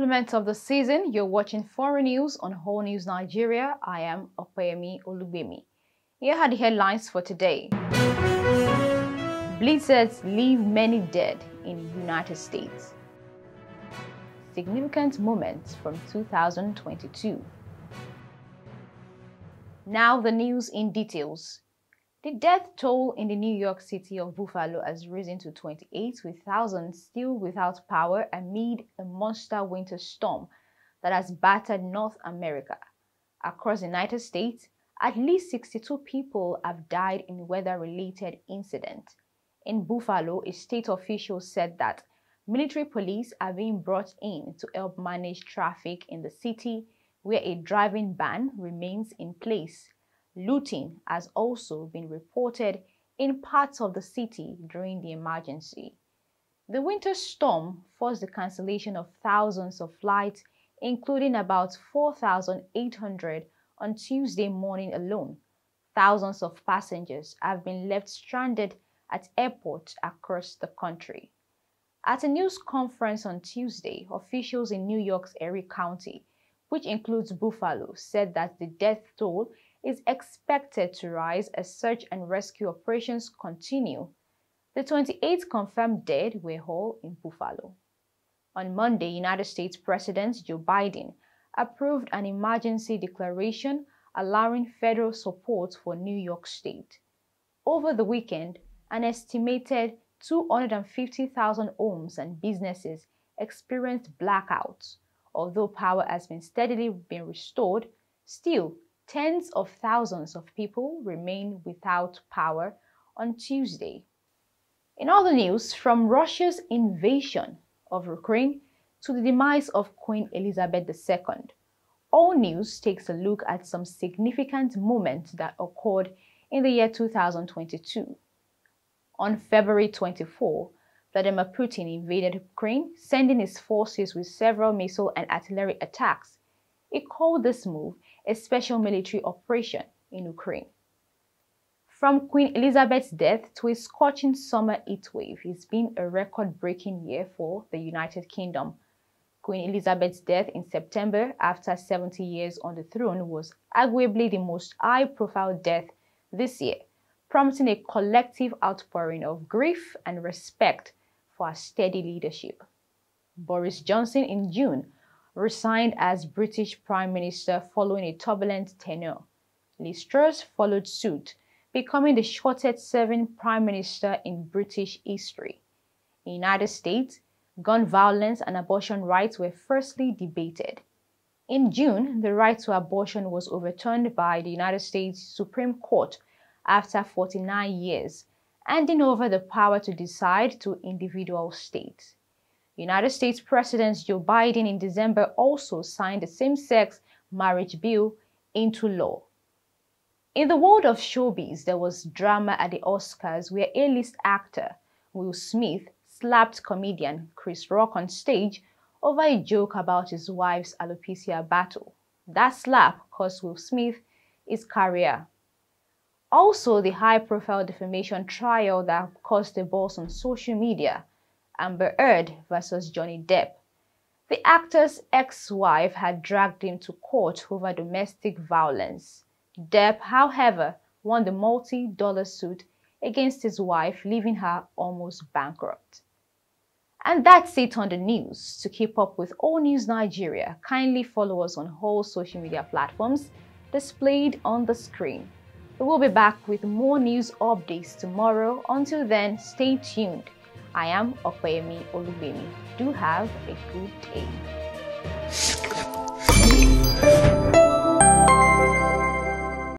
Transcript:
complement of the season, you're watching Foreign News on Whole News Nigeria. I am Opeyemi Olugbemi. Here are the headlines for today. Blizzards leave many dead in United States. Significant moments from 2022. Now the news in details. The death toll in the New York city of Buffalo has risen to 28, with thousands still without power amid a monster winter storm that has battered North America. Across the United States, at least 62 people have died in weather-related incidents. In Buffalo, a state official said that military police are being brought in to help manage traffic in the city, where a driving ban remains in place. Looting has also been reported in parts of the city during the emergency. The winter storm forced the cancellation of thousands of flights, including about 4,800 on Tuesday morning alone. Thousands of passengers have been left stranded at airports across the country. At a news conference on Tuesday, officials in New York's Erie County, which includes Buffalo, said that the death toll is expected to rise as search and rescue operations continue. The 28 confirmed dead were all in Buffalo. On Monday, United States President Joe Biden approved an emergency declaration allowing federal support for New York State. Over the weekend, an estimated 250,000 homes and businesses experienced blackouts. Although power has been steadily being restored, still tens of thousands of people remain without power on Tuesday. In other news, from Russia's invasion of Ukraine to the demise of Queen Elizabeth II, All News takes a look at some significant moments that occurred in the year 2022. On February 24, Vladimir Putin invaded Ukraine, sending his forces with several missile and artillery attacks. He called this move a special military operation in Ukraine. From Queen Elizabeth's death to a scorching summer heatwave, it's been a record-breaking year for the United Kingdom. Queen Elizabeth's death in September after 70 years on the throne was arguably the most high-profile death this year, prompting a collective outpouring of grief and respect for her steady leadership. Boris Johnson in June resigned as British Prime Minister following a turbulent tenure. Liz Truss followed suit, becoming the shortest-serving Prime Minister in British history. In the United States, gun violence and abortion rights were firstly debated. In June, the right to abortion was overturned by the United States Supreme Court after 49 years, handing over the power to decide to individual states. United States President Joe Biden in December also signed the same-sex marriage bill into law. In the world of showbiz, there was drama at the Oscars where A-list actor Will Smith slapped comedian Chris Rock on stage over a joke about his wife's alopecia battle. That slap cost Will Smith his career. Also, the high-profile defamation trial that caused a buzz on social media, Amber Heard versus Johnny Depp. The actor's ex-wife had dragged him to court over domestic violence. Depp, however, won the multi-dollar suit against his wife, leaving her almost bankrupt. And that's it on the news. To keep up with All News Nigeria, kindly follow us on all social media platforms displayed on the screen. We will be back with more news updates tomorrow. Until then, stay tuned. I am Opeyemi Olugbemi. Do have a good day.